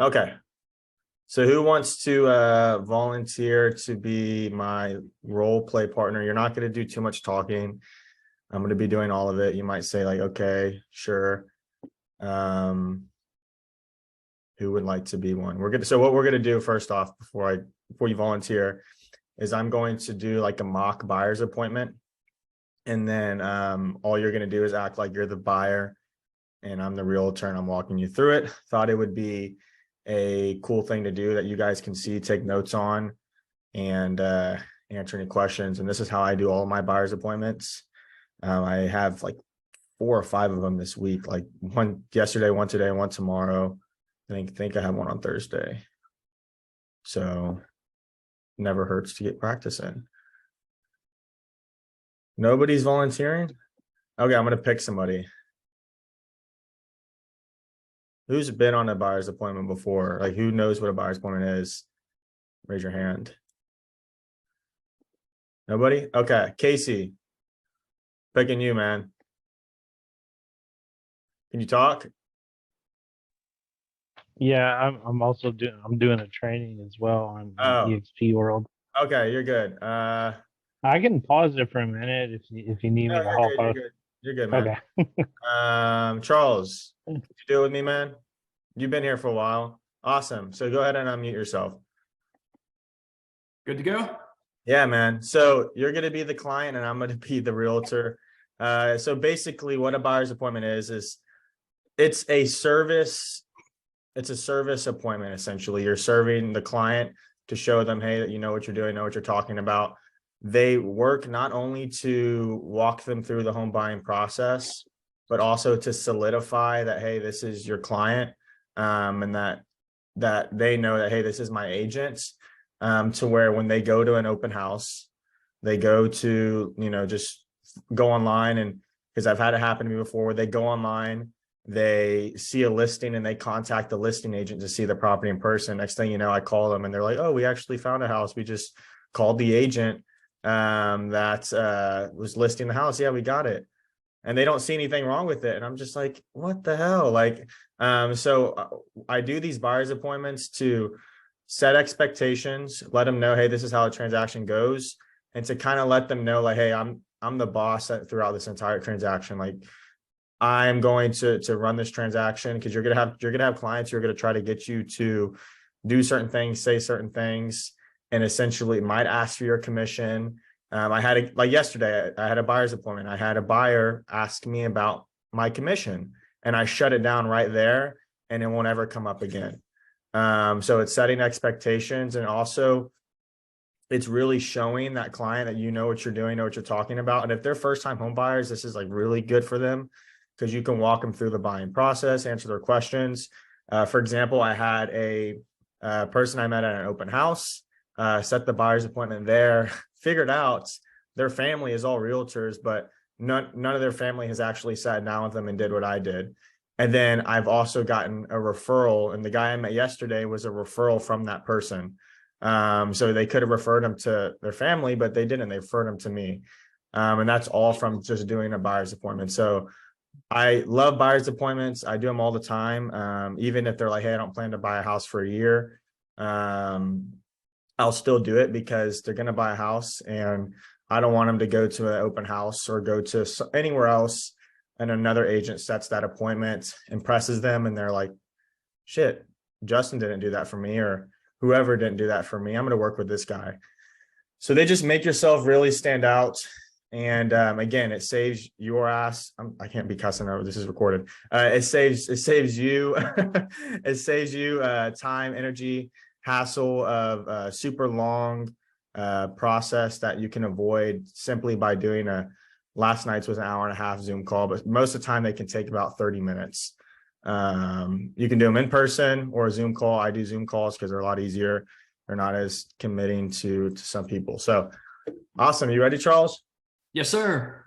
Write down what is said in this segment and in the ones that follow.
Okay. So who wants to volunteer to be my role play partner? You're not going to do too much talking. I'm going to be doing all of it. You might say like, okay, sure. Who would like to be one? So what we're going to do first off, before you volunteer, is I'm going to do like a mock buyer's appointment. And then all you're going to do is act like you're the buyer and I'm the realtor and I'm walking you through it. Thought it would be a cool thing to do that you guys can see, take notes on, and answer any questions. And this is how I do all of my buyer's appointments. I have like 4 or 5 of them this week, like one yesterday, one today, one tomorrow. I think I have one on Thursday. So never hurts to get practice in. Nobody's volunteering? Okay, I'm going to pick somebody. Who's been on a buyer's appointment before? Like, who knows what a buyer's appointment is? Raise your hand. Nobody? Okay, Casey. Picking you, man. Can you talk? Yeah, I'm doing a training as well on Oh, EXP World. okay, you're good. I can pause it for a minute if you need No, me to you're help good. You're out. good. You're good, man. Okay. Charles, you deal with me, man? You've been here for a while. Awesome. So go ahead and unmute yourself. Good to go? Yeah, man. So you're going to be the client and I'm going to be the realtor. So basically what a buyer's appointment is it's a service. It's a service appointment. Essentially, you're serving the client to show them, hey, that you know what you're doing, know what you're talking about. They work not only to walk them through the home buying process, but also to solidify that, hey, this is your client, and that they know that, hey, this is my agent, to where when they go to an open house, they go to, just go online. And because I've had it happen to me before, where they go online, they see a listing and they contact the listing agent to see the property in person. Next thing you know, I call them and they're like, oh, we actually found a house. We just called the agent that was listing the house. Yeah, we got it. And they don't see anything wrong with it. And I'm just like, what the hell? So I do these buyer's appointments to set expectations, let them know, hey, this is how a transaction goes. And to kind of let them know, like, hey, I'm the boss throughout this entire transaction. Like, I'm going to run this transaction, because you're gonna have clients who are gonna try to get you to do certain things, say certain things, and essentially might ask for your commission. Like yesterday, I had a buyer's appointment. I had a buyer ask me about my commission, and I shut it down right there, and it won't ever come up again. So it's setting expectations, and also it's really showing that client that you know what you're doing, know what you're talking about. And if they're first-time home buyers, this is like really good for them, because you can walk them through the buying process, answer their questions. For example, I had a person I met at an open house, set the buyer's appointment there, figured out their family is all realtors, but none of their family has actually sat down with them and did what I did. And then I've also gotten a referral, and the guy I met yesterday was a referral from that person. So they could have referred them to their family, but they didn't. They referred them to me. And that's all from just doing a buyer's appointment. So I love buyer's appointments. I do them all the time. Even if they're like, hey, I don't plan to buy a house for a year. I'll still do it, because they're going to buy a house, and I don't want them to go to an open house or go to anywhere else, and another agent sets that appointment, impresses them, and they're like, shit, Justin didn't do that for me, or whoever didn't do that for me. I'm going to work with this guy. So they just make yourself really stand out. And again, it saves your ass. I can't be cussing over. This is recorded. It saves you. It saves you time, energy, hassle of super long process that you can avoid simply by doing last night's was an hour and a half Zoom call, but most of the time they can take about 30 minutes. You can do them in person or a Zoom call. I do Zoom calls because they're a lot easier. They're not as committing to some people. So awesome. You ready, Charles? Yes, sir.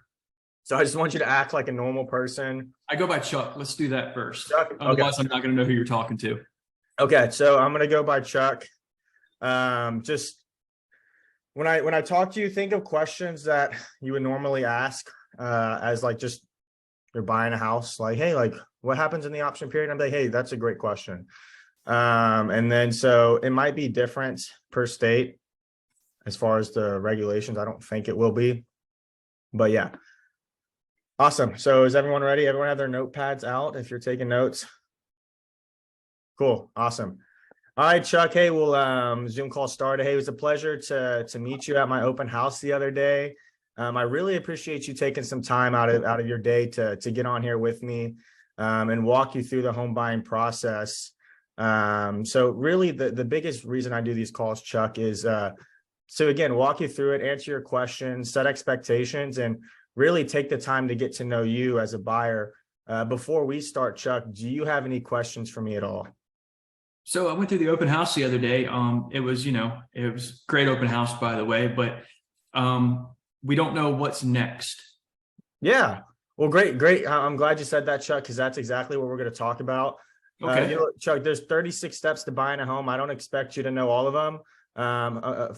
So I just want you to act like a normal person. I go by Chuck. Let's do that first. Chuck? Okay. Otherwise, I'm not going to know who you're talking to. Okay, so I'm going to go by Chuck. Just when I talk to you, think of questions that you would normally ask as like just you're buying a house. Like, hey, like what happens in the option period? I'm like, hey, that's a great question. And then so it might be different per state as far as the regulations. I don't think it will be, but yeah. Awesome. So is everyone ready? Everyone have their notepads out if you're taking notes? Cool. Awesome. All right, Chuck. Hey, we'll Zoom call started. Hey, it was a pleasure to meet you at my open house the other day. I really appreciate you taking some time out of your day to get on here with me and walk you through the home buying process. So really the biggest reason I do these calls, Chuck, is so again, walk you through it, answer your questions, set expectations, and really take the time to get to know you as a buyer. Before we start, Chuck, do you have any questions for me at all? So I went through the open house the other day. It was, it was great open house, by the way, but we don't know what's next. Yeah. Well, great. I'm glad you said that, Chuck, because that's exactly what we're going to talk about. Okay. Chuck, there's 36 steps to buying a home. I don't expect you to know all of them.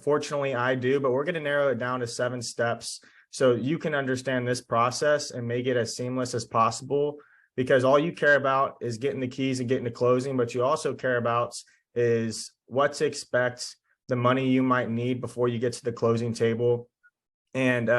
Fortunately, I do, but we're going to narrow it down to 7 steps so you can understand this process and make it as seamless as possible, because all you care about is getting the keys and getting to closing, but you also care about is what to expect, the money you might need before you get to the closing table, and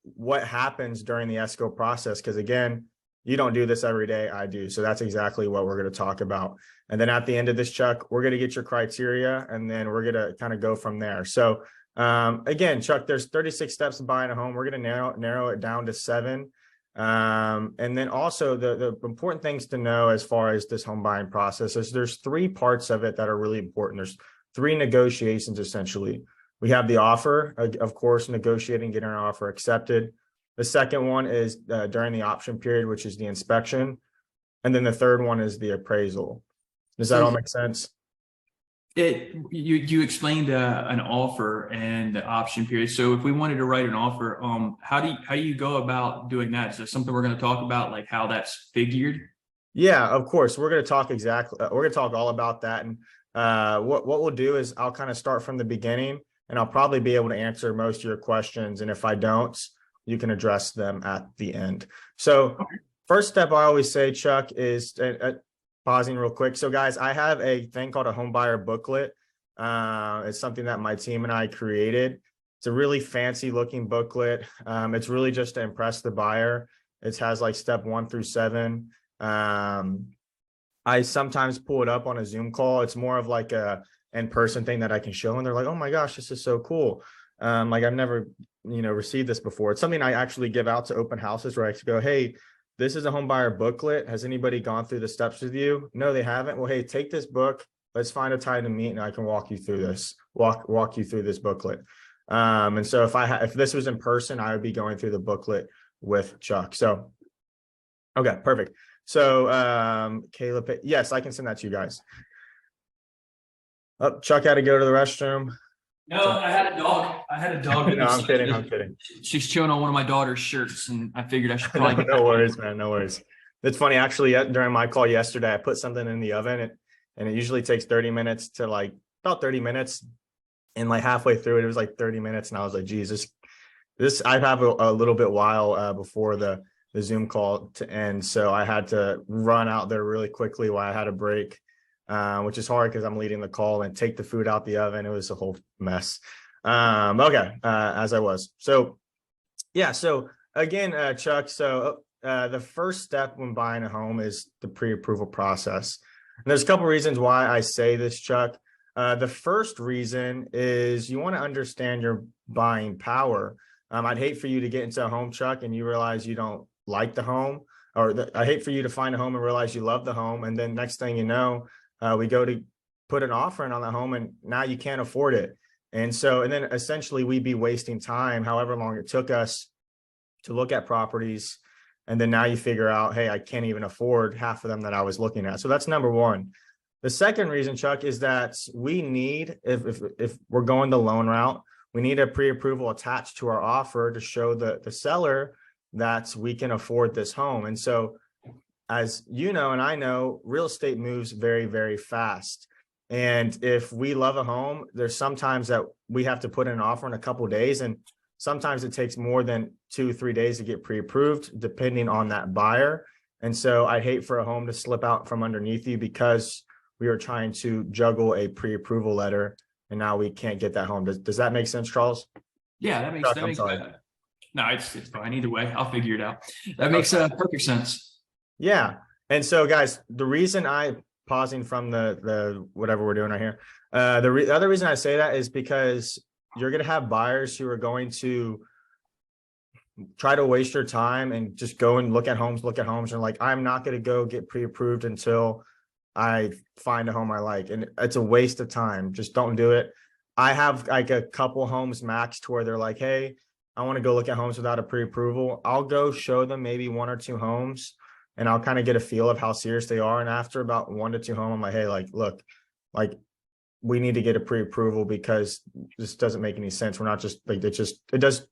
what happens during the escrow process. Because again, you don't do this every day, I do. So that's exactly what we're going to talk about. And then at the end of this, Chuck, we're going to get your criteria, and then we're going to kind of go from there. So again, Chuck, there's 36 steps to buying a home. We're going to narrow it down to 7. And then also the important things to know as far as this home buying process is there's 3 parts of it that are really important. There's 3 negotiations, essentially. We have the offer, of course, negotiating, getting our offer accepted. The second one is during the option period, which is the inspection. And then the third one is the appraisal. Does that all make sense? You explained an offer and the option period. So if we wanted to write an offer, how do you go about doing that? Is there something we're going to talk about, like how that's figured? Yeah, of course. We're going to talk we're going to talk all about that. And what we'll do is I'll kind of start from the beginning, and I'll probably be able to answer most of your questions. And if I don't, you can address them at the end. So first step I always say, Chuck, is pausing real quick. So guys, I have a thing called a home buyer booklet. It's something that my team and I created. It's a really fancy looking booklet. It's really just to impress the buyer. It has like step 1 through 7. I sometimes pull it up on a Zoom call. It's more of like a in-person thing that I can show, and they're like, oh my gosh, this is so cool. Like I've never, received this before. It's something I actually give out to open houses where I go, hey, this is a home buyer booklet. Has anybody gone through the steps with you? No, they haven't. Well, hey, take this book. Let's find a time to meet, and I can walk you through this, walk you through this booklet. And so if this was in person, I would be going through the booklet with Chuck. So, okay, perfect. So, Caleb, yes, I can send that to you guys. Oh, Chuck had to go to the restroom. No, I had a dog. No, I'm kidding. She's chewing on one of my daughter's shirts, and I figured I should probably. No worries, man. No worries. It's funny, actually, during my call yesterday, I put something in the oven, and it usually takes 30 minutes to about 30 minutes. And like halfway through it was like 30 minutes. And I was like, Jesus, this I have a little bit while before the Zoom call to end. So I had to run out there really quickly while I had a break. Which is hard because I'm leading the call, and take the food out the oven. It was a whole mess. Okay, as I was. So, yeah. So again, Chuck, so the first step when buying a home is the pre-approval process. And there's a couple reasons why I say this, Chuck. The first reason is you want to understand your buying power. I'd hate for you to get into a home, Chuck, and you realize you don't like the home, or I hate for you to find a home and realize you love the home. And then next thing you know, we go to put an offer in on the home, and now you can't afford it. And then essentially we'd be wasting time, however long it took us to look at properties. And then now you figure out, hey, I can't even afford half of them that I was looking at. So that's number one. The second reason, Chuck, is that we need, if we're going the loan route, we need a pre-approval attached to our offer to show the seller that we can afford this home. And so, as you know, and I know, real estate moves very, very fast. And if we love a home, there's sometimes that we have to put in an offer in a couple of days. And sometimes it takes more than 2-3 days to get pre-approved, depending on that buyer. And so I'd hate for a home to slip out from underneath you because we were trying to juggle a pre-approval letter, and now we can't get that home. Does that make sense, Charles? Yeah, that makes, Chuck, that I'm makes, sorry. no, it's fine. Either way, I'll figure it out. That makes perfect sense. Yeah. And so guys, the reason I pausing from the whatever we're doing right here, the other reason I say that is because you're going to have buyers who are going to try to waste your time and just go and look at homes, and like, I'm not going to go get pre-approved until I find a home I like. And it's a waste of time. Just don't do it. I have like a couple homes maxed where they're like, hey, I want to go look at homes without a pre-approval. I'll go show them maybe 1 or 2 homes, and I'll kind of get a feel of how serious they are. And after about 1 to 2 home, I'm like, hey, like, look, like, we need to get a pre-approval because this doesn't make any sense. We're not just like, it does.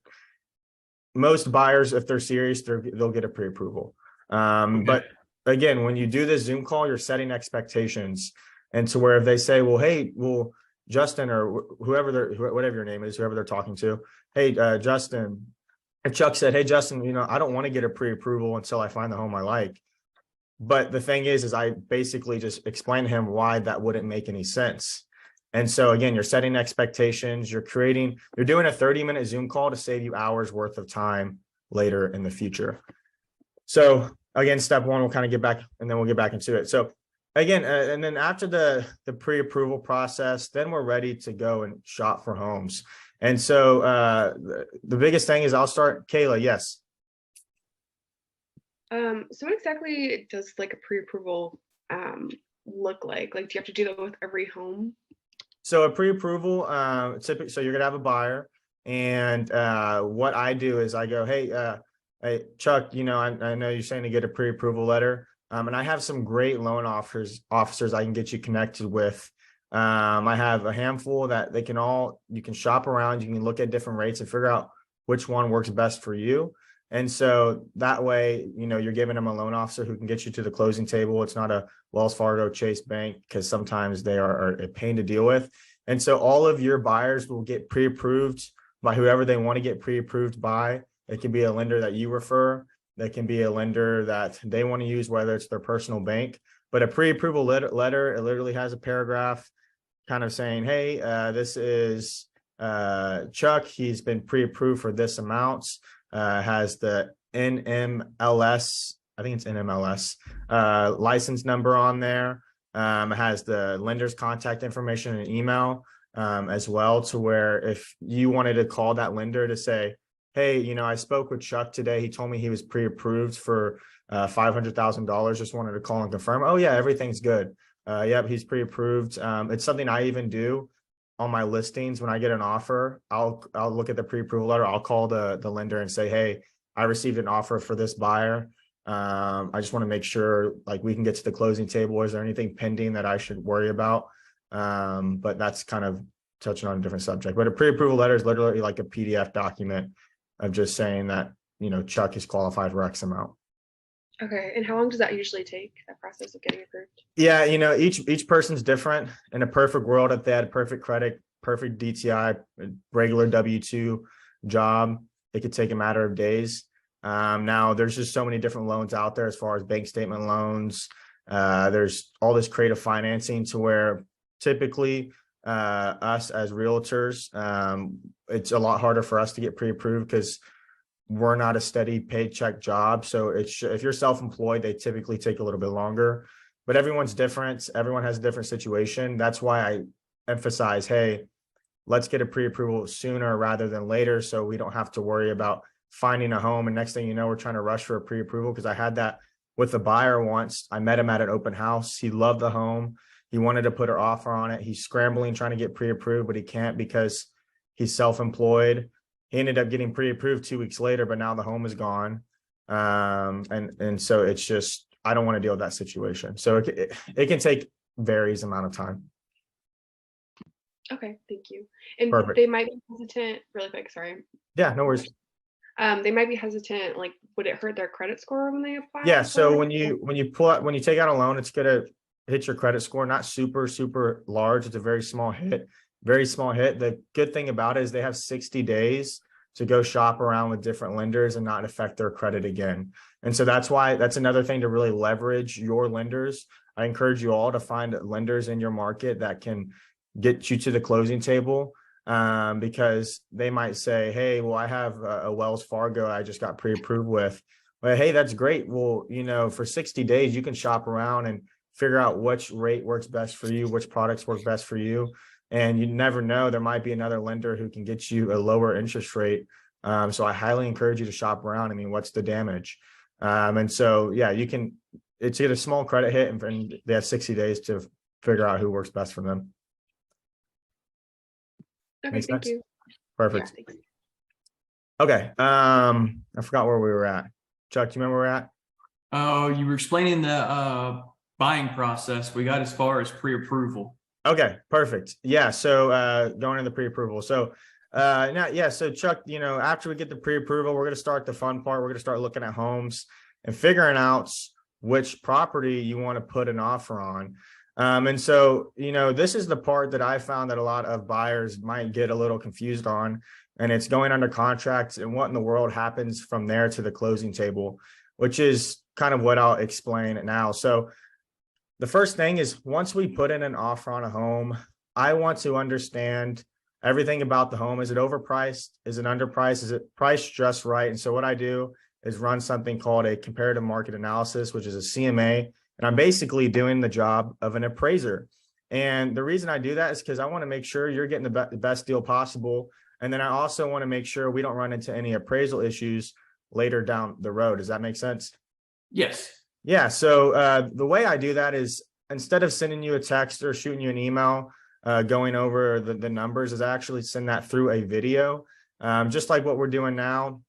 Most buyers, if they're serious, they'll get a pre-approval. But again, when you do this Zoom call, you're setting expectations. And to where if they say, well, hey, well, Justin, or whatever your name is, whoever they're talking to, hey, Justin, if Chuck said, hey, Justin, I don't want to get a pre-approval until I find the home I like. But the thing is I basically just explained to him why that wouldn't make any sense. And so again, you're setting expectations, you're doing a 30-minute Zoom call to save you hours worth of time later in the future. So again, step 1, we'll kind of get back, and then we'll get back into it. So again, and then after the pre-approval process, then we're ready to go and shop for homes. And so the biggest thing is I'll start, Kayla, yes. So what exactly does like a pre-approval look like? Like, do you have to do that with every home? So a pre-approval, typically, so you're gonna have a buyer, and what I do is I go, hey, Chuck, I know you're saying to get a pre-approval letter, and I have some great loan officers I can get you connected with. I have a handful that you can shop around, you can look at different rates and figure out which one works best for you. And so that way, you're giving them a loan officer who can get you to the closing table. It's not a Wells Fargo, Chase Bank, because sometimes they are a pain to deal with. And so all of your buyers will get pre-approved by whoever they want to get pre-approved by. It can be a lender that you refer. That can be a lender that they want to use, whether it's their personal bank. But a pre-approval letter, it literally has a paragraph kind of saying, hey, this is Chuck. He's been pre-approved for this amount. Has the NMLS, I think it's NMLS, license number on there. Has the lender's contact information and email as well, to where if you wanted to call that lender to say, hey, I spoke with Chuck today. He told me he was pre-approved for $500,000. Just wanted to call and confirm. Oh yeah, everything's good. Yep, he's pre-approved. It's something I even do on my listings. When I get an offer, I'll look at the pre-approval letter. I'll call the lender and say, hey, I received an offer for this buyer. I just want to make sure like we can get to the closing table. Is there anything pending that I should worry about? But that's kind of touching on a different subject. But a pre-approval letter is literally like a PDF document of just saying that, Chuck is qualified for X amount. Okay, and how long does that usually take, that process of getting approved? Yeah, each person's different. In a perfect world, if they had perfect credit, perfect DTI, regular W-2 job, it could take a matter of days. Now there's just so many different loans out there as far as bank statement loans. There's all this creative financing to where typically us as realtors, it's a lot harder for us to get pre-approved because we're not a steady paycheck job. So if you're self-employed, they typically take a little bit longer, but everyone's different. Everyone has a different situation. That's why I emphasize, hey, let's get a pre-approval sooner rather than later, so we don't have to worry about finding a home. And next thing you know, we're trying to rush for a pre-approval, because I had that with a buyer once. I met him at an open house. He loved the home. He wanted to put an offer on it. He's scrambling, trying to get pre-approved, but he can't because he's self-employed. He ended up getting pre-approved 2 weeks later, but now the home is gone. And so it's just, I don't want to deal with that situation. So it can take varies amount of time. Okay, thank you. And Perfect. They might be hesitant, really quick, sorry. Yeah, no worries. They might be hesitant, like, would it hurt their credit score when they apply? Yeah, so when you take out a loan, it's gonna hit your credit score, not super large. It's a very small hit. The good thing about it is they have 60 days to go shop around with different lenders and not affect their credit again. And so that's another thing to really leverage your lenders. I encourage you all to find lenders in your market that can get you to the closing table, because they might say, hey, well, I have a Wells Fargo I just got pre-approved with. Well, hey, that's great. Well, for 60 days, you can shop around and figure out which rate works best for you, which products work best for you. And you never know, there might be another lender who can get you a lower interest rate. So I highly encourage you to shop around. I mean, what's the damage? And so, yeah, it's get a small credit hit and they have 60 days to figure out who works best for them. Okay, Makes thank sense? you. Perfect. Yeah, thanks. Okay. I forgot where we were at. Chuck, do you remember where we're at? Oh, you were explaining the buying process. We got as far as pre-approval. Okay, perfect. Yeah. So going into the pre-approval. So so Chuck, after we get the pre-approval, we're going to start the fun part. We're going to start looking at homes and figuring out which property you want to put an offer on. And so, this is the part that I found that a lot of buyers might get a little confused on, and it's going under contracts and what in the world happens from there to the closing table, which is kind of what I'll explain now. So the first thing is, once we put in an offer on a home, I want to understand everything about the home. Is it overpriced? Is it underpriced? Is it priced just right? And so what I do is run something called a comparative market analysis, which is a CMA. And I'm basically doing the job of an appraiser. And the reason I do that is because I want to make sure you're getting the best deal possible. And then I also want to make sure we don't run into any appraisal issues later down the road. Does that make sense? Yes. Yeah. So the way I do that is, instead of sending you a text or shooting you an email going over the numbers, is I actually send that through a video, just like what we're doing now.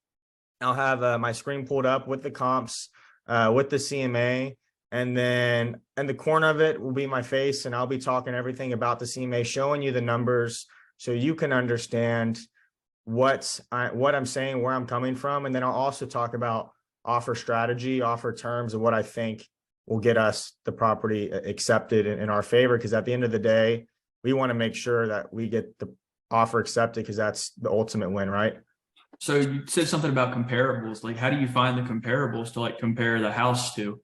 I'll have my screen pulled up with the comps, with the CMA, and then in the corner of it will be my face, and I'll be talking everything about the CMA, showing you the numbers so you can understand what I'm saying, where I'm coming from. And then I'll also talk about offer strategy, offer terms, and what I think will get us the property accepted in our favor. Because at the end of the day, we want to make sure that we get the offer accepted, because that's the ultimate win, right? So you said something about comparables. Like, how do you find the comparables to like compare the house to?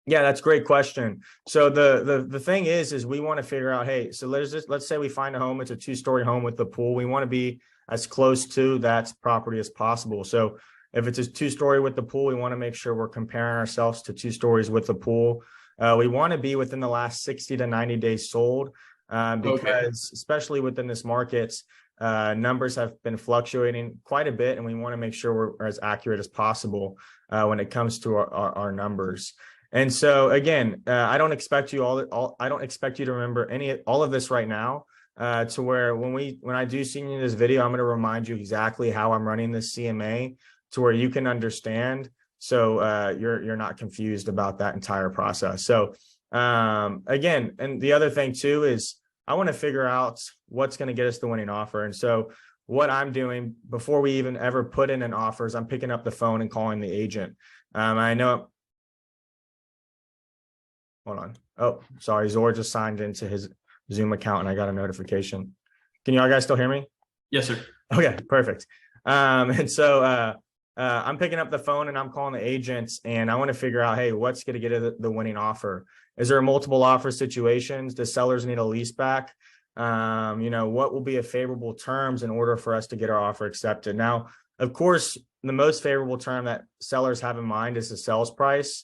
Yeah, that's a great question. So the thing is we want to figure out, hey, so let's say we find a home, it's a 2-story home with the pool. We want to be as close to that property as possible. So if it's a 2-story with the pool, we want to make sure we're comparing ourselves to 2 stories with the pool. We want to be within the last 60 to 90 days sold, because especially within this market, numbers have been fluctuating quite a bit, and we want to make sure we're as accurate as possible when it comes to our numbers. And so again, I don't expect you I don't expect you to remember all of this right now, to where when I do send you this video, I'm going to remind you exactly how I'm running this CMA to where you can understand. So you're not confused about that entire process. So again, and the other thing too is I want to figure out what's going to get us the winning offer. And so what I'm doing before we even ever put in an offer is I'm picking up the phone and calling the agent. I know. Hold on. Oh, sorry. Zor just signed into his Zoom account and I got a notification. Can y'all guys still hear me? Yes, sir. Okay, perfect. And so I'm picking up the phone and I'm calling the agents, and I want to figure out, hey, what's going to get the winning offer? Is there multiple offer situations? Does sellers need a lease back? What will be a favorable terms in order for us to get our offer accepted? Now, of course, the most favorable term that sellers have in mind is the sales price,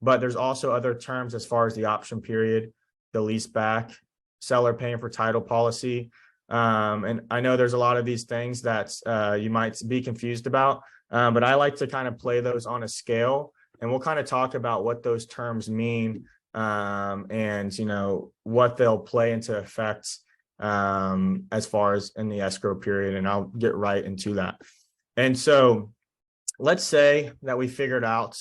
but there's also other terms as far as the option period, the lease back, seller paying for title policy. And I know there's a lot of these things that you might be confused about, but I like to kind of play those on a scale, and we'll kind of talk about what those terms mean, and what they'll play into effect as far as in the escrow period, and I'll get right into that. And so let's say that we figured out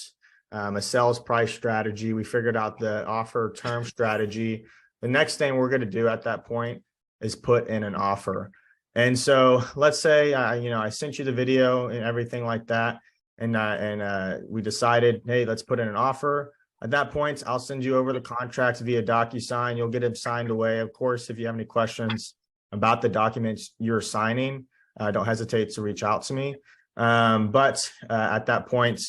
a sales price strategy, we figured out the offer term strategy. The next thing we're going to do at that point is put in an offer. And so let's say I sent you the video and everything like that, and we decided, hey, let's put in an offer. At that point, I'll send you over the contracts via DocuSign. You'll get them signed away. Of course, if you have any questions about the documents you're signing, don't hesitate to reach out to me. But at that point,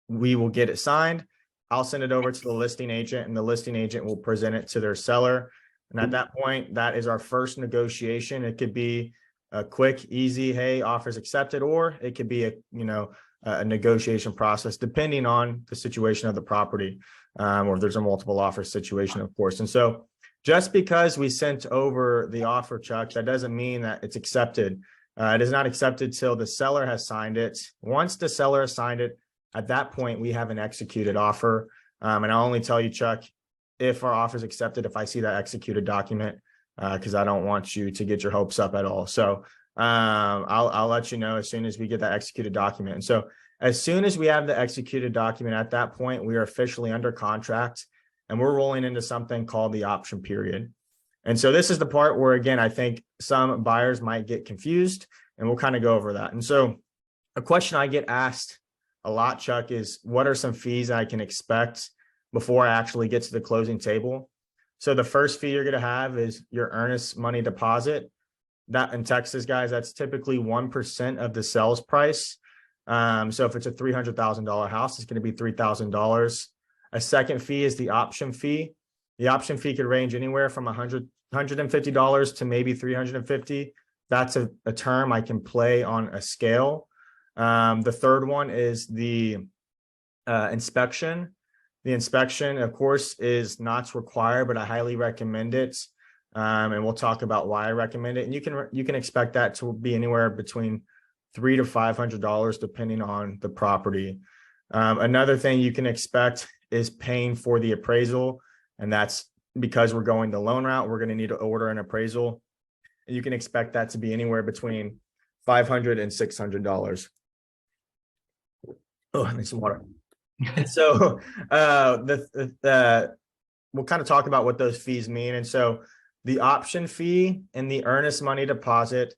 we will get it signed. I'll send it over to the listing agent, and the listing agent will present it to their seller. And at that point, that is our first negotiation. It could be a quick, easy, hey, offers accepted, or it could be a negotiation process depending on the situation of the property, or if there's a multiple offer situation, of course. And so just because we sent over the offer, Chuck, that doesn't mean that it's accepted. It is not accepted till the seller has signed it. Once the seller has signed it, at that point, we have an executed offer. And I'll only tell you, Chuck, if our offer is accepted, if I see that executed document, because I don't want you to get your hopes up at all. So I'll let you know as soon as we get that executed document. And so as soon as we have the executed document, at that point, we are officially under contract, and we're rolling into something called the option period. And so this is the part where, again, I think some buyers might get confused, and we'll kind of go over that. And so a question I get asked a lot, Chuck, is what are some fees I can expect before I actually get to the closing table? So the first fee you're going to have is your earnest money deposit. That in Texas, guys, that's typically 1% of the sales price. So if it's a $300,000 house, it's going to be $3,000. A second fee is the option fee. The option fee could range anywhere from $150 to maybe $350. That's a term I can play on a scale. The third one is the inspection. The inspection, of course, is not required, but I highly recommend it. And we'll talk about why I recommend it. And you can expect that to be anywhere between $300 to $500, depending on the property. Another thing you can expect is paying for the appraisal. And that's because we're going the loan route. We're going to need to order an appraisal. And you can expect that to be anywhere between $500 and $600. Oh, I need some water. So we'll kind of talk about what those fees mean. And so the option fee and the earnest money deposit,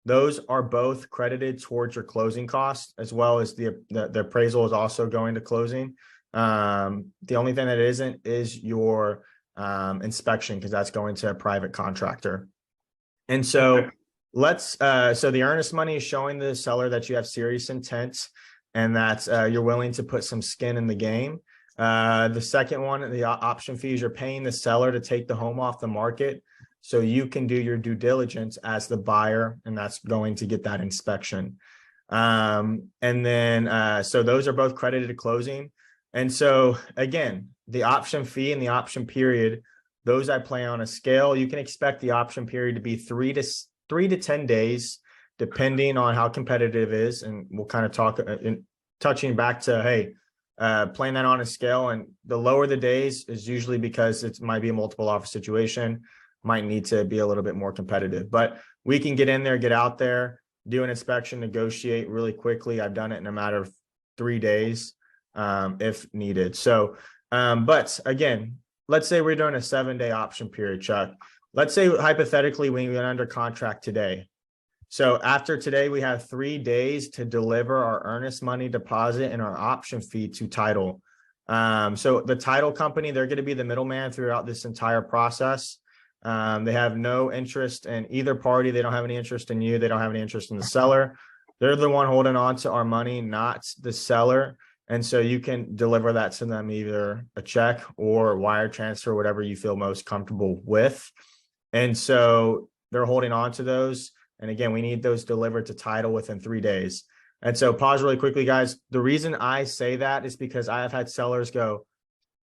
those are both credited towards your closing costs, as well as the appraisal is also going to closing. The only thing that isn't is your inspection, because that's going to a private contractor. And so so the earnest money is showing the seller that you have serious intent and that you're willing to put some skin in the game. The second one, the option fees, you're paying the seller to take the home off the market so you can do your due diligence as the buyer, and that's going to get that inspection. And then, so those are both credited to closing. And so again, the option fee and the option period, those I play on a scale. You can expect the option period to be 3 to 10 days, depending on how competitive it is. And we'll kind of talk touching back to, hey, playing that on a scale, and the lower the days is usually because it might be a multiple offer situation, might need to be a little bit more competitive. But we can get in there, get out there, do an inspection, negotiate really quickly. I've done it in a matter of 3 days if needed. So, but again, let's say we're doing a 7-day option period, Chuck. Let's say hypothetically we went under contract today. So after today, we have 3 days to deliver our earnest money deposit and our option fee to title. So the title company, they're going to be the middleman throughout this entire process. They have no interest in either party. They don't have any interest in you. They don't have any interest in the seller. They're the one holding on to our money, not the seller. And so you can deliver that to them, either a check or wire transfer, whatever you feel most comfortable with. And so they're holding on to those. And again, we need those delivered to title within 3 days. And so pause really quickly, guys. The reason I say that is because I have had sellers go,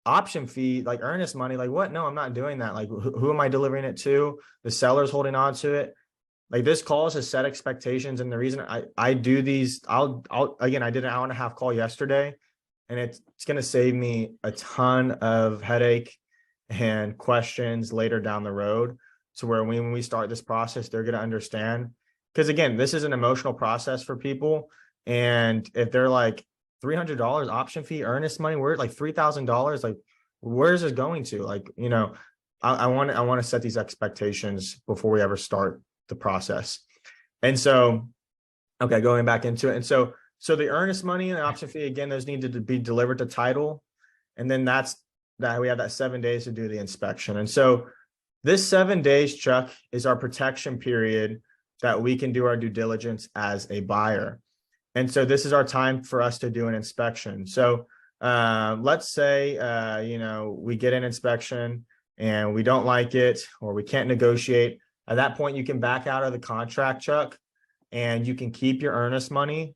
option fee, like earnest money, like what? No, I'm not doing that. Like who am I delivering it to? The seller's holding on to it. Like this call is to set expectations. And the reason I do these, again, I did an 1.5 hour call yesterday, and it's going to save me a ton of headache and questions later down the road, to where when we start this process, they're going to understand. Because again, this is an emotional process for people. And if they're like $300 option fee, earnest money, we're like $3,000, like where is this going to? Like, you know, I want to set these expectations before we ever start the process. And so, okay, going back into it. And so the earnest money and the option fee, again, those need to be delivered to title. And then that we have that 7 days to do the inspection. And so this 7 days, Chuck, is our protection period that we can do our due diligence as a buyer. And so this is our time for us to do an inspection. So Let's say, you know, we get an inspection and we don't like it, or we can't negotiate. At that point, you can back out of the contract, Chuck, and you can keep your earnest money.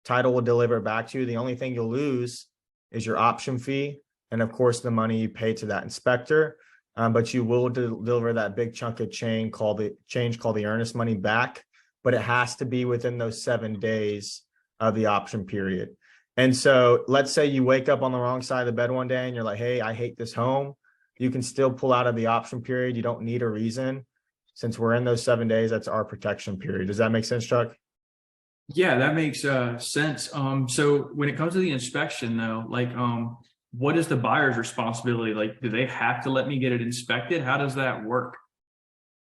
Title will deliver it back to you. The only thing you'll lose is your option fee, and of course, the money you pay to that inspector. But you will deliver that big chunk of change called the earnest money back, but it has to be within those 7 days of the option period. And so let's say you wake up on the wrong side of the bed one day and you're like, hey, I hate this home. You can still pull out of the option period. You don't need a reason. Since we're in those 7 days, that's our protection period. Does that make sense, Chuck? Yeah, that makes sense. So when it comes to the inspection though, like what is the buyer's responsibility? Like, do they have to let me get it inspected? How does that work?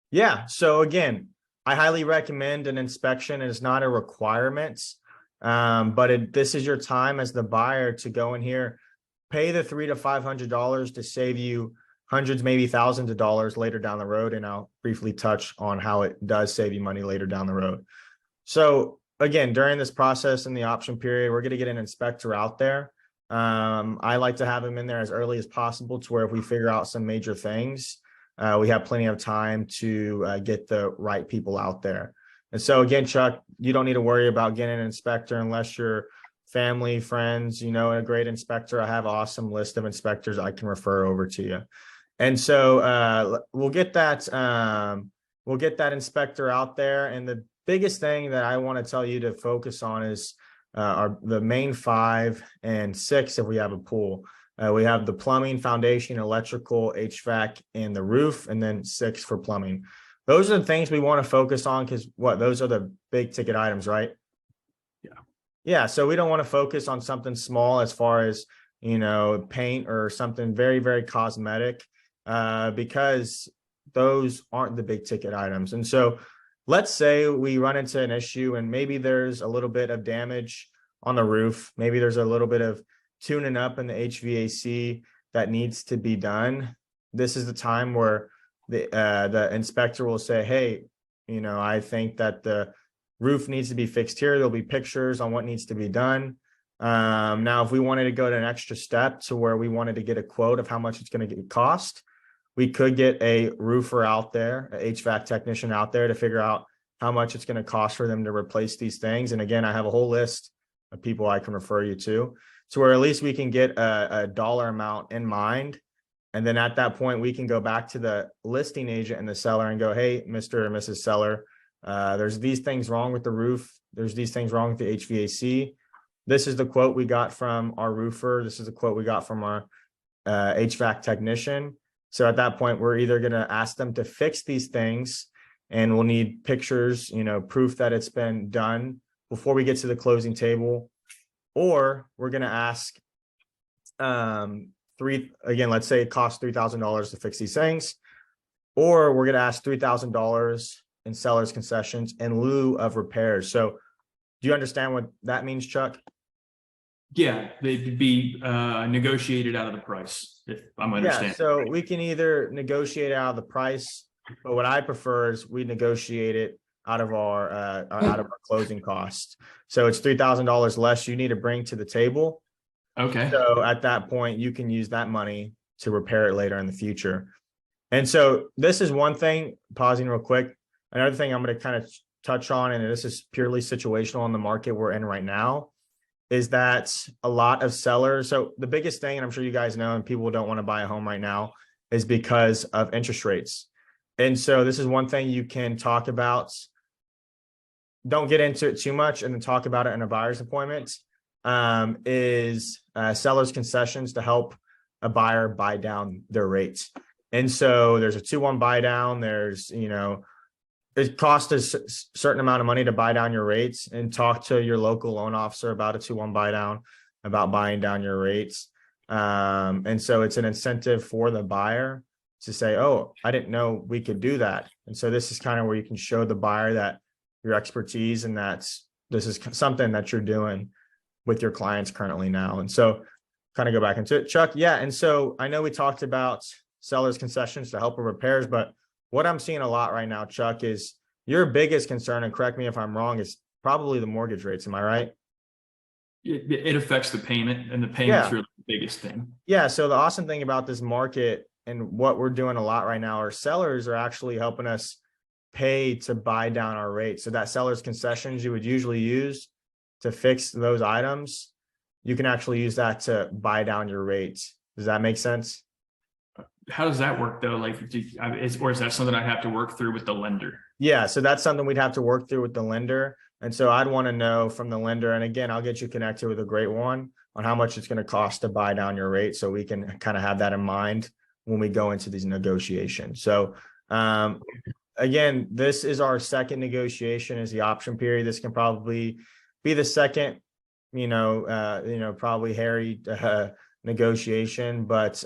Yeah. So again, I highly recommend an inspection. It's not a requirement, but this is your time as the buyer to go in here, pay the $300 to $500 to save you hundreds, maybe thousands of dollars later down the road. And I'll briefly touch on how it does save you money later down the road. So again, during this process in the option period, we're going to get an inspector out there. I like to have him in there as early as possible to where if we figure out some major things, we have plenty of time to get the right people out there. And so again, Chuck, you don't need to worry about getting an inspector unless you're family, friends, you know, a great inspector. I have an awesome list of inspectors I can refer over to you. And so we'll get that inspector out there. And the biggest thing that I want to tell you to focus on is the main 5 and 6 if we have a pool. We have the plumbing, foundation, electrical, HVAC, and the roof, and then 6 for plumbing. Those are the things we want to focus on because those are the big ticket items, right? Yeah. So we don't want to focus on something small as far as, you know, paint or something very, very cosmetic because those aren't the big ticket items. And so let's say we run into an issue and maybe there's a little bit of damage on the roof. Maybe there's a little bit of tuning up in the HVAC that needs to be done. This is the time where the inspector will say, hey, you know, I think that the roof needs to be fixed here. There'll be pictures on what needs to be done. Now, if we wanted to go to an extra step to where we wanted to get a quote of how much it's going to cost, we could get a roofer out there, an HVAC technician out there to figure out how much it's going to cost for them to replace these things. And again, I have a whole list of people I can refer you to where at least we can get a dollar amount in mind. And then at that point, we can go back to the listing agent and the seller and go, hey, Mr. or Mrs. Seller, there's these things wrong with the roof. There's these things wrong with the HVAC. This is the quote we got from our roofer. This is the quote we got from our HVAC technician. So at that point, we're either going to ask them to fix these things and we'll need pictures, you know, proof that it's been done before we get to the closing table, or we're going to ask let's say it costs $3,000 to fix these things, or we're going to ask $3,000 in seller's concessions in lieu of repairs. So do you understand what that means, Chuck? Yeah, they'd be negotiated out of the price, if I'm understanding. Yeah, so we can either negotiate out of the price, but what I prefer is we negotiate it out of our closing costs. So it's $3,000 less you need to bring to the table. Okay. So at that point, you can use that money to repair it later in the future. And so this is one thing, pausing real quick. Another thing I'm going to kind of touch on, and this is purely situational in the market we're in right now, is that a lot of sellers. So the biggest thing, and I'm sure you guys know, and people don't want to buy a home right now, is because of interest rates. And so this is one thing you can talk about. Don't get into it too much and then talk about it in a buyer's appointment, is seller's concessions to help a buyer buy down their rates. And so there's a 2-1 buy down. There's, you know, it costs a certain amount of money to buy down your rates, and talk to your local loan officer about a 2-1 buy down, about buying down your rates. And so it's an incentive for the buyer to say, oh, I didn't know we could do that. And so this is kind of where you can show the buyer that your expertise and this is something that you're doing with your clients currently now. And so kind of go back into it, Chuck. Yeah. And so I know we talked about seller's concessions to help with repairs, but what I'm seeing a lot right now, Chuck, is your biggest concern, and correct me if I'm wrong, is probably the mortgage rates. Am I right? It affects the payment, and the payment's really biggest thing. Yeah. So the awesome thing about this market and what we're doing a lot right now, our sellers are actually helping us pay to buy down our rate. So that seller's concessions you would usually use to fix those items, you can actually use that to buy down your rates. Does that make sense? How does that work though? Like, or is that something I have to work through with the lender? Yeah, so that's something we'd have to work through with the lender. And so I'd want to know from the lender, and again, I'll get you connected with a great one on how much it's going to cost to buy down your rate so we can kind of have that in mind when we go into these negotiations. So again, this is our second negotiation is the option period. This can probably be the second, probably hairy negotiation, but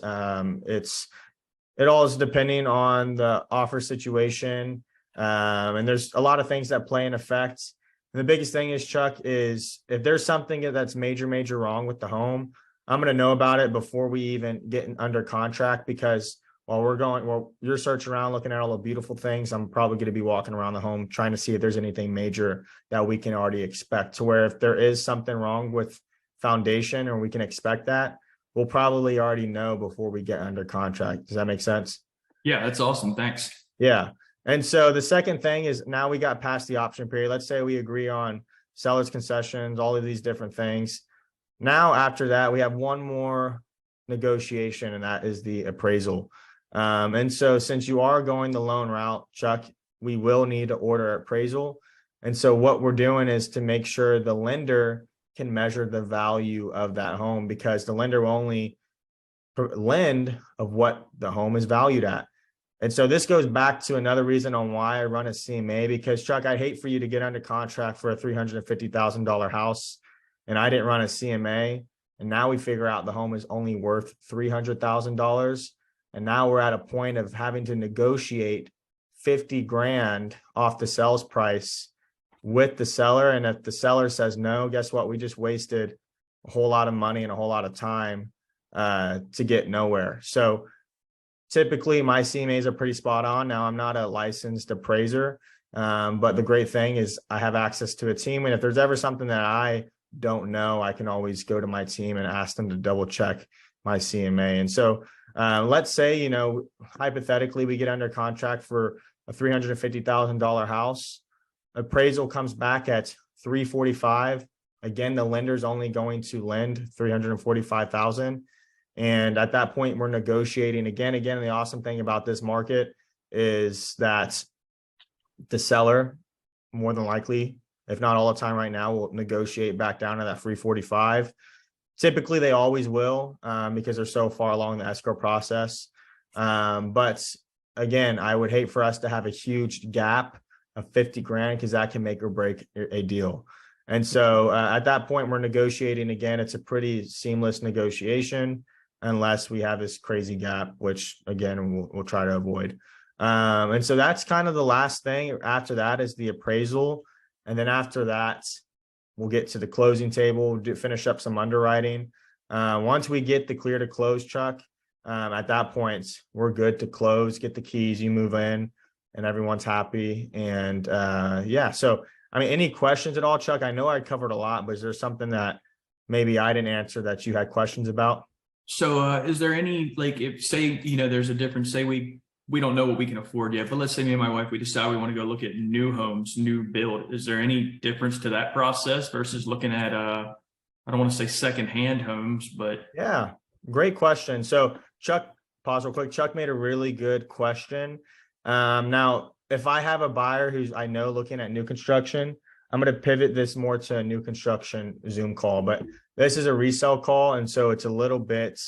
it all is depending on the offer situation. And there's a lot of things that play in effect. And the biggest thing is, Chuck, is if there's something that's major wrong with the home, I'm going to know about it before we even get under contract, because while you're searching around looking at all the beautiful things, I'm probably going to be walking around the home trying to see if there's anything major that we can already expect, to where if there is something wrong with foundation or we can expect that, we'll probably already know before we get under contract. Does that make sense? Yeah, that's awesome. Thanks. Yeah. And so the second thing is, now we got past the option period. Let's say we agree on seller's concessions, all of these different things. Now, after that, we have one more negotiation, and that is the appraisal. And so since you are going the loan route, Chuck, we will need to order appraisal. And so what we're doing is to make sure the lender can measure the value of that home, because the lender will only lend of what the home is valued at. And so this goes back to another reason on why I run a CMA, because Chuck, I'd hate for you to get under contract for a $350,000 house and I didn't run a CMA. And now we figure out the home is only worth $300,000. And now we're at a point of having to negotiate 50 grand off the sales price with the seller. And if the seller says no, guess what? We just wasted a whole lot of money and a whole lot of time to get nowhere. So typically my CMAs are pretty spot on. Now, I'm not a licensed appraiser, but the great thing is I have access to a team. And if there's ever something that I don't know, I can always go to my team and ask them to double check my CMA. And so let's say, hypothetically, we get under contract for a $350,000 house. Appraisal comes back at 345. Again, the lender's only going to lend 345,000. And at that point, we're negotiating again. The awesome thing about this market is that the seller, more than likely, if not all the time right now, will negotiate back down to that 345. Typically, they always will, because they're so far along the escrow process. But again, I would hate for us to have a huge gap of 50 grand, because that can make or break a deal. And so at that point, we're negotiating again. It's a pretty seamless negotiation, unless we have this crazy gap, which again, we'll try to avoid. And so that's kind of the last thing. After that is the appraisal. And then after that, we'll get to the closing table, finish up some underwriting. Once we get the clear to close, Chuck, at that point, we're good to close, get the keys, you move in, and everyone's happy. And yeah, so, I mean, any questions at all, Chuck? I know I covered a lot, but is there something that maybe I didn't answer that you had questions about? So is there any, like, if say, there's a difference, say we don't know what we can afford yet, but let's say me and my wife, we decide we want to go look at new homes, new build. Is there any difference to that process versus looking at, I don't want to say secondhand homes, but. Yeah, great question. So Chuck, pause real quick. Chuck made a really good question. Now, if I have a buyer who's, I know, looking at new construction, I'm going to pivot this more to a new construction Zoom call, but this is a resale call. And so it's a little bit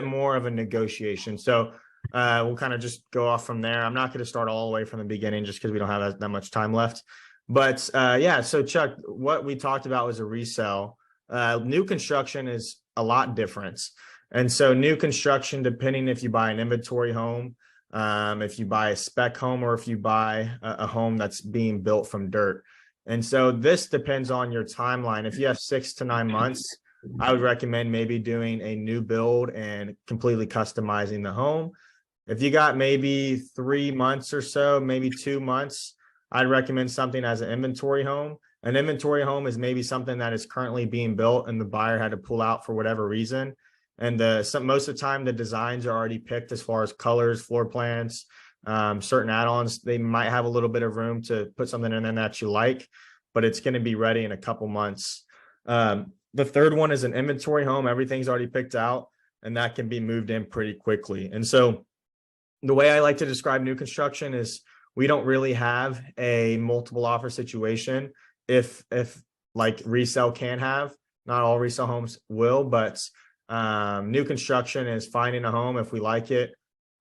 more of a negotiation. So we'll kind of just go off from there. I'm not going to start all the way from the beginning just because we don't have that much time left. But yeah, so Chuck, what we talked about was a resale. New construction is a lot different. And so new construction, depending if you buy an inventory home, if you buy a spec home, or if you buy a home that's being built from dirt. And so this depends on your timeline. If you have 6 to 9 months, I would recommend maybe doing a new build and completely customizing the home. If you got maybe 3 months or so, maybe 2 months, I'd recommend something as an inventory home. An inventory home is maybe something that is currently being built and the buyer had to pull out for whatever reason. And most of the time the designs are already picked as far as colors, floor plans, certain add-ons. They might have a little bit of room to put something in there that you like, but it's going to be ready in a couple months. The third one is an inventory home. Everything's already picked out and that can be moved in pretty quickly. And so the way I like to describe new construction is we don't really have a multiple offer situation. If like resale can have, not all resale homes will, but new construction is finding a home. If we like it,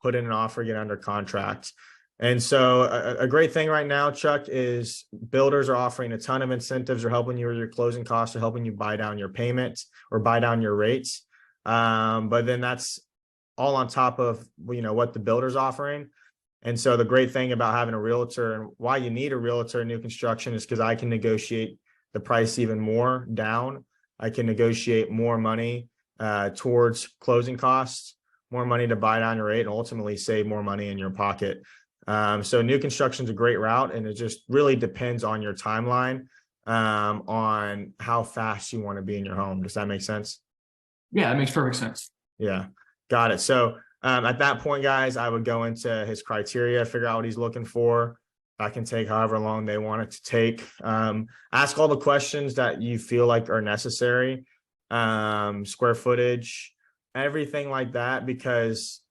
put in an offer, get under contract. And so a great thing right now, Chuck, is builders are offering a ton of incentives, are helping you with your closing costs, are helping you buy down your payments or buy down your rates. But then that's all on top of, what the builder's offering. And so the great thing about having a realtor and why you need a realtor in new construction is because I can negotiate the price even more down. I can negotiate more money towards closing costs, more money to buy down your rate, and ultimately save more money in your pocket. So new construction is a great route, and it just really depends on your timeline, on how fast you want to be in your home. Does that make sense? Yeah, that makes perfect sense. Yeah, got it. So at that point, guys, I would go into his criteria, figure out what he's looking for. I can take however long they want it to take. Ask all the questions that you feel like are necessary, square footage, everything like that, because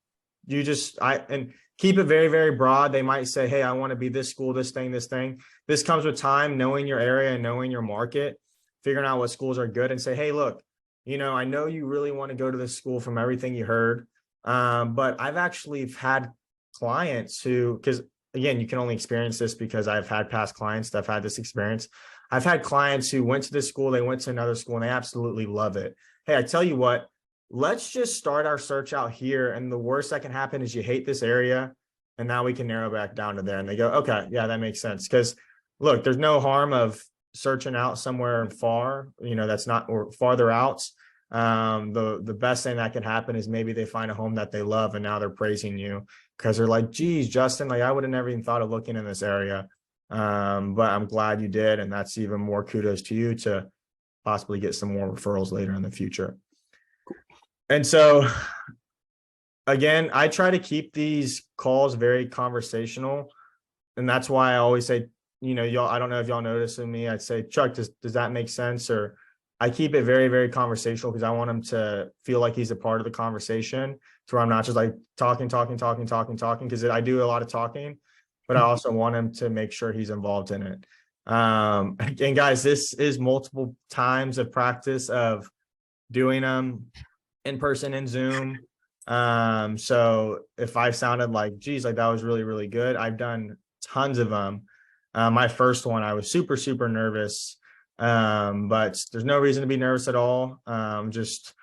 and keep it very, very broad. They might say, hey, I want to be this school, this thing, this thing. This comes with time, knowing your area and knowing your market, figuring out what schools are good and say, hey, look, I know you really want to go to this school from everything you heard. But I've actually had clients because again, you can only experience this because I've had past clients that have had this experience. I've had clients who went to this school, they went to another school, and they absolutely love it. Hey, I tell you what, let's just start our search out here. And the worst that can happen is you hate this area. And now we can narrow back down to there. And they go, okay, yeah, that makes sense. Because look, there's no harm of searching out somewhere far, that's not, or farther out. The best thing that could happen is maybe they find a home that they love and now they're praising you because they're like, geez, Justin, like I would have never even thought of looking in this area. But I'm glad you did. And that's even more kudos to you to possibly get some more referrals later in the future. And so again, I try to keep these calls very conversational. And that's why I always say, y'all, I don't know if y'all notice in me, I'd say, Chuck, does that make sense? Or I keep it very, very conversational because I want him to feel like he's a part of the conversation to where I'm not just like talking, because I do a lot of talking, but I also want him to make sure he's involved in it. And guys, this is multiple times of practice of doing them in person in Zoom. So if I sounded like, geez, like that was really, really good, I've done tons of them. My first one, I was super, super nervous. But there's no reason to be nervous at all. Just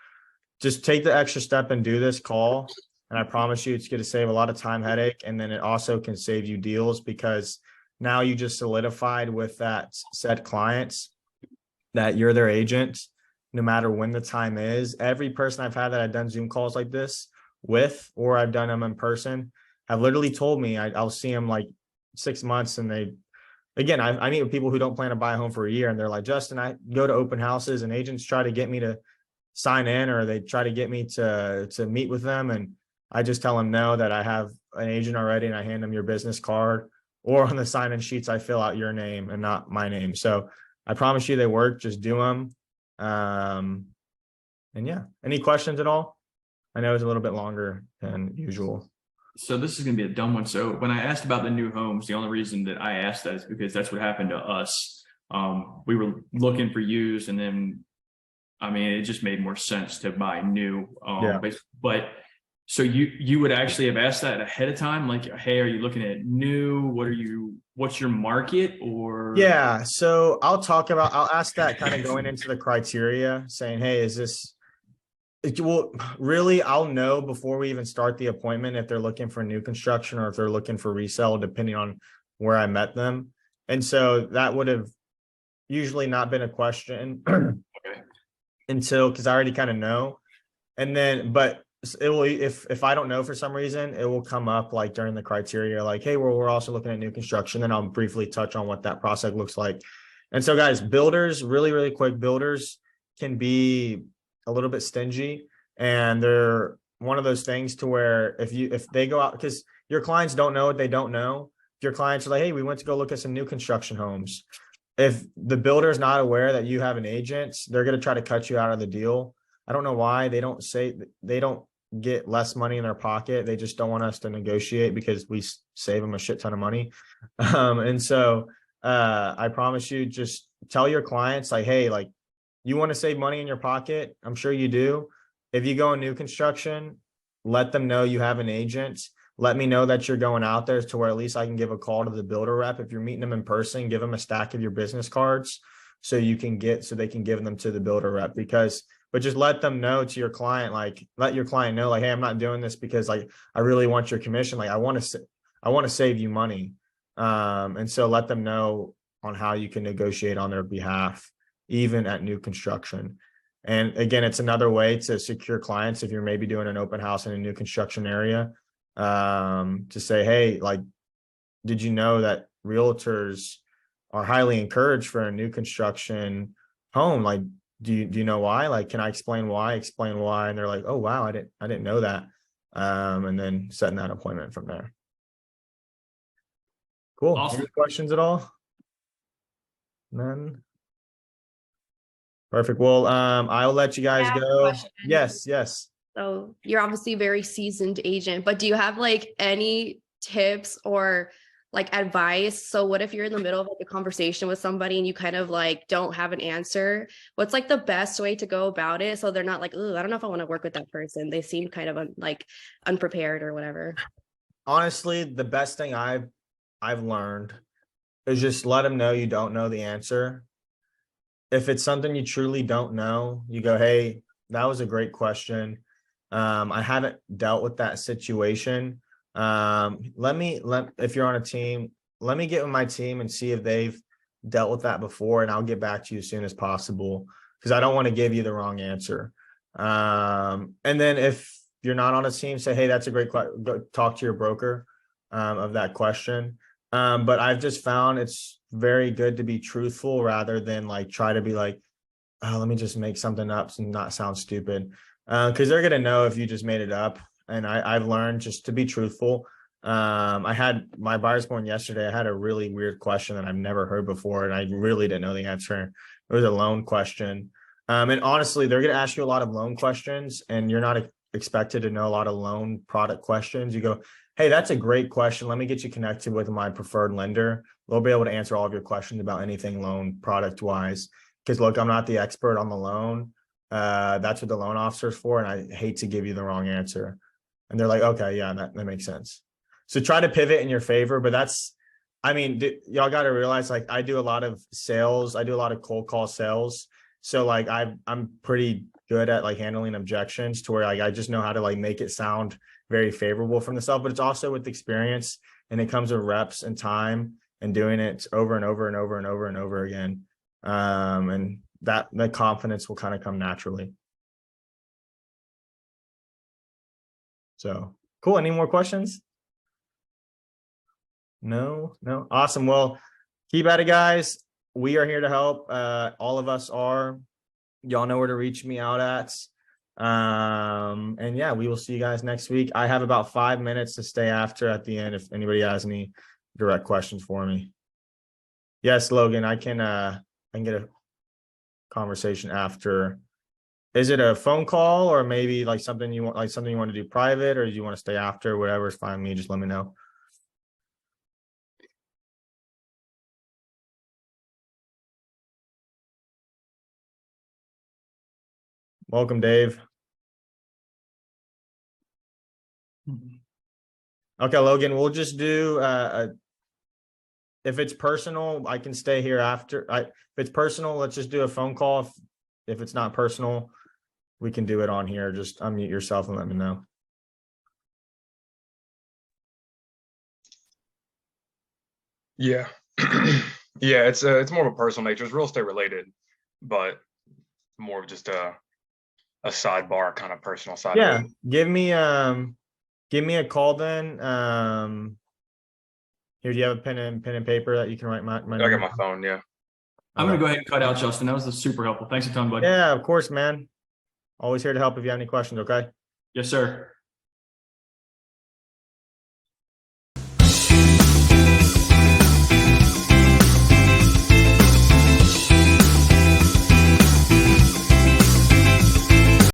take the extra step and do this call. And I promise you it's going to save a lot of time, headache. And then it also can save you deals because now you just solidified with that said clients that you're their agent, no matter when the time is. Every person I've had that I've done Zoom calls like this with, or I've done them in person, have literally told me I'll see them like 6 months and again, I meet with people who don't plan to buy a home for a year and they're like, Justin, I go to open houses and agents try to get me to sign in or they try to get me to meet with them. And I just tell them no, that I have an agent already and I hand them your business card, or on the sign-in sheets, I fill out your name and not my name. So I promise you they work, just do them. And yeah, any questions at all? I know it's a little bit longer than usual. So this is going to be a dumb one. So when I asked about the new homes, the only reason that I asked that is because that's what happened to us. We were looking for used, and then, it just made more sense to buy new. Yeah. But so you would actually have asked that ahead of time, like, hey, are you looking at new? What's your market? Or yeah. So I'll ask that kind of going into the criteria, saying, hey, is this? Well, really, I'll know before we even start the appointment if they're looking for new construction or if they're looking for resale, depending on where I met them. And so that would have usually not been a question until, because I already kind of know. And then, but it will, if I don't know for some reason, it will come up like during the criteria, like, hey, we're also looking at new construction. Then I'll briefly touch on what that process looks like. And so guys, builders, really, really quick, builders can be a little bit stingy, and they're one of those things to where if they go out, because your clients don't know what they don't know. If your clients are like, hey, we went to go look at some new construction homes. If the builder is not aware that you have an agent, they're going to try to cut you out of the deal. I don't know why they don't get less money in their pocket. They just don't want us to negotiate because we save them a shit ton of money. And so I promise you, just tell your clients like, hey, like, you want to save money in your pocket. I'm sure you do. If you go in new construction, let them know you have an agent. Let me know that you're going out there to where at least I can give a call to the builder rep. If you're meeting them in person, give them a stack of your business cards so they can give them to the builder rep. But just let them know to your client, like, let your client know, like, hey, I'm not doing this because like I really want your commission. Like I want to save you money. And so let them know on how you can negotiate on their behalf, even at new construction. And again, it's another way to secure clients if you're maybe doing an open house in a new construction area, to say, hey, like, did you know that realtors are highly encouraged for a new construction home? Like, do you know why? Like, can I explain why? Explain why. And they're like, oh wow, I didn't know that. And then setting that appointment from there. Cool. Awesome. Any questions at all? None. Perfect. Well, I'll let you guys I have a go. question. Yes. So you're obviously a very seasoned agent, but do you have like any tips or like advice? So what if you're in the middle of like a conversation with somebody and you kind of like don't have an answer? What's like the best way to go about it so they're not like, oh, I don't know if I want to work with that person. They seem kind of like unprepared or whatever. Honestly, the best thing I've learned is just let them know you don't know the answer. If it's something you truly don't know, you go, hey, that was a great question. I haven't dealt with that situation. If you're on a team, let me get with my team and see if they've dealt with that before, and I'll get back to you as soon as possible because I don't want to give you the wrong answer. And then if you're not on a team, say, hey, that's a great question. Go talk to your broker of that question. But I've just found it's very good to be truthful rather than like try to be like, oh, let me just make something up and not sound stupid. Because they're gonna know if you just made it up. And I've learned just to be truthful. I had my buyer's point yesterday. I had a really weird question that I've never heard before, and I really didn't know the answer. It was a loan question. And honestly, they're gonna ask you a lot of loan questions, and you're not expected to know a lot of loan product questions. You go, hey, that's a great question. Let me get you connected with my preferred lender. They'll be able to answer all of your questions about anything loan product wise. Because look, I'm not the expert on the loan. That's what the loan officer's for. And I hate to give you the wrong answer. And they're like, okay, yeah, that makes sense. So try to pivot in your favor. But y'all got to realize, like, I do a lot of sales. I do a lot of cold call sales. So like I'm pretty good at like handling objections to where like I just know how to like make it sound very favorable from the self, but it's also with experience, and it comes with reps and time and doing it over and over and over and over and over again. And that confidence will kind of come naturally. So cool. Any more questions? No. Awesome. Well, keep at it, guys. We are here to help. All of us are. Y'all know where to reach me out at. And yeah, we will see you guys next week. I have about 5 minutes to stay after at the end if anybody has any direct questions for me. Yes, Logan, I can get a conversation after. Is it a phone call or maybe like something you want to do private, or do you want to stay after? Whatever's fine with me, just let me know. Welcome, Dave. Okay, Logan, we'll just do if it's personal, I can stay here after. If it's personal, let's just do a phone call. If it's not personal, we can do it on here. Just unmute yourself and let me know. Yeah. Yeah, it's more of a personal nature. It's real estate related, but more of just a sidebar kind of personal side. Yeah, give me a call then. Here, do you have a pen and paper that you can write my I number? got my phone, yeah. I'm gonna Okay. go ahead and cut out, Justin. That was super helpful. Thanks a ton, buddy. Yeah, of course, man. Always here to help if you have any questions, okay? Yes, sir.